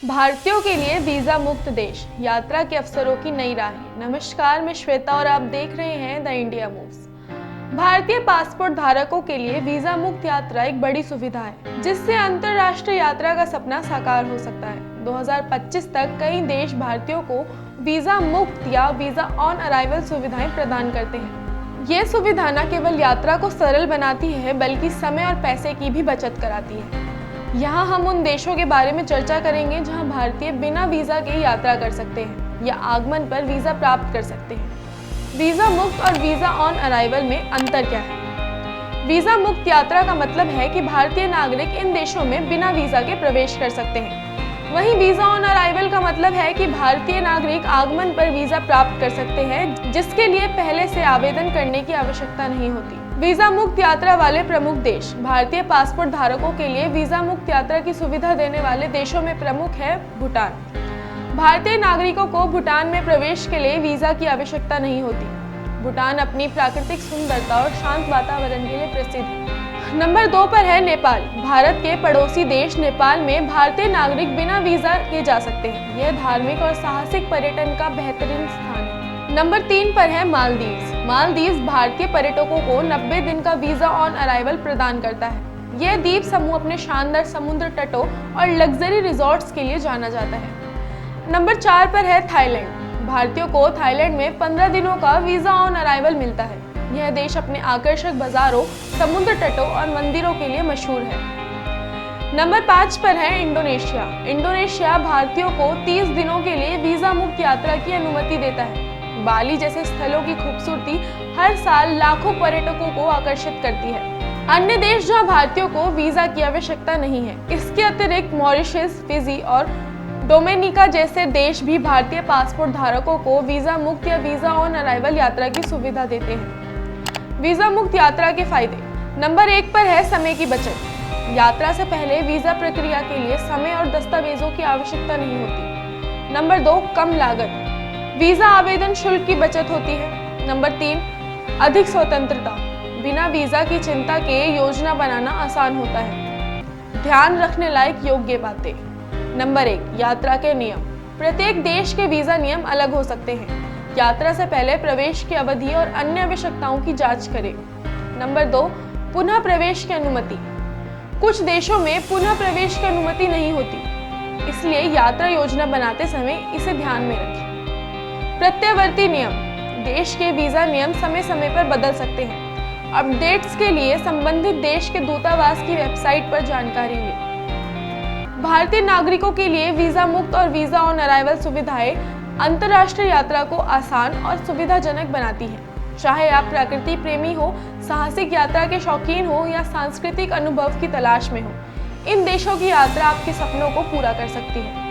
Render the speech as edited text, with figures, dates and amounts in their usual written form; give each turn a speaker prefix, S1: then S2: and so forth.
S1: भारतीयों के लिए वीजा मुक्त देश, यात्रा के अवसरों की नई राहें। नमस्कार, मैं श्वेता और आप देख रहे हैं द इंडिया मूव्स। भारतीय पासपोर्ट धारकों के लिए वीजा मुक्त यात्रा एक बड़ी सुविधा है, जिससे अंतर्राष्ट्रीय यात्रा का सपना साकार हो सकता है। 2025 तक कई देश भारतीयों को वीजा मुक्त या वीजा ऑन अराइवल सुविधाएं प्रदान करते हैं। ये सुविधा न केवल यात्रा को सरल बनाती है, बल्कि समय और पैसे की भी बचत कराती है। यहाँ हम उन देशों के बारे में चर्चा करेंगे जहाँ भारतीय बिना वीजा के यात्रा कर सकते हैं या आगमन पर वीजा प्राप्त कर सकते हैं। वीजा मुक्त और वीजा ऑन अराइवल में अंतर क्या है? वीजा मुक्त यात्रा का मतलब है कि भारतीय नागरिक इन देशों में बिना वीजा के प्रवेश कर सकते हैं। वहीं वीजा ऑन अराइवल का मतलब है कि भारतीय नागरिक आगमन पर वीजा प्राप्त कर सकते हैं, जिसके लिए पहले से आवेदन करने की आवश्यकता नहीं होती। वीजा मुक्त यात्रा वाले प्रमुख देश। भारतीय पासपोर्ट धारकों के लिए वीजा मुक्त यात्रा की सुविधा देने वाले देशों में प्रमुख है भूटान। भारतीय नागरिकों को भूटान में प्रवेश के लिए वीजा की आवश्यकता नहीं होती। भूटान अपनी प्राकृतिक सुंदरता और शांत वातावरण के लिए प्रसिद्ध है। नंबर 2 पर है नेपाल। भारत के पड़ोसी देश नेपाल में भारतीय नागरिक बिना वीजा के जा सकते हैं। यह धार्मिक और साहसिक पर्यटन का बेहतरीन स्थान है। नंबर 3 पर है मालदीव्स। मालदीव्स भारतीय पर्यटकों को 90 दिन का वीजा ऑन अराइवल प्रदान करता है। यह द्वीप समूह अपने शानदार समुद्र तटों और लग्जरी रिजॉर्ट्स के लिए जाना जाता है। नंबर 4 पर है थाईलैंड। भारतीयों को थाईलैंड में 15 दिनों का वीजा ऑन अराइवल मिलता है। यह देश अपने आकर्षक बाजारों, समुद्र तटों और मंदिरों के लिए मशहूर है। नंबर 5 पर है इंडोनेशिया। इंडोनेशिया भारतीयों को 30 दिनों के लिए वीजा मुक्त यात्रा की अनुमति देता है। बाली जैसे स्थलों की खूबसूरती हर साल लाखों पर्यटकों को आकर्षित करती है। अन्य देश जहां भारतीयों को वीजा की आवश्यकता नहीं है। इसके अतिरिक्त मॉरिशस, फिजी और डोमिनिका जैसे देश भी भारतीय पासपोर्ट धारकों को वीजा मुक्त या वीजा ऑन अराइवल यात्रा की सुविधा देते हैं। वीजा मुक्त यात्रा के फायदे। नंबर 1 पर है समय की बचत। यात्रा से पहले वीजा प्रक्रिया के लिए समय और दस्तावेजों की आवश्यकता नहीं होती। नंबर 2, कम लागत। वीजा आवेदन शुल्क की बचत होती है। नंबर 3, अधिक स्वतंत्रता। बिना वीजा की चिंता के योजना बनाना आसान होता है। ध्यान रखने लायक योग्य बातें। नंबर 1, यात्रा के नियम। प्रत्येक देश के वीजा नियम अलग हो सकते हैं। यात्रा से पहले प्रवेश की अवधि और अन्य आवश्यकताओं की जांच करें। नंबर 2, पुनः प्रवेश की अनुमति। कुछ देशों में पुनः प्रवेश की अनुमति नहीं होती, इसलिए यात्रा योजना बनाते समय इसे ध्यान में रखें। प्रत्यावर्ती नियम। देश के वीजा नियम समय समय पर बदल सकते हैं। अपडेट्स के लिए संबंधित देश के दूतावास की वेबसाइट पर जानकारी लें। भारतीय नागरिकों के लिए वीजा मुक्त और वीजा ऑन अराइवल सुविधाएं अंतर्राष्ट्रीय यात्रा को आसान और सुविधाजनक बनाती हैं। चाहे आप प्रकृति प्रेमी हो, साहसिक यात्रा के शौकीन हो या सांस्कृतिक अनुभव की तलाश में हो, इन देशों की यात्रा आपके सपनों को पूरा कर सकती है।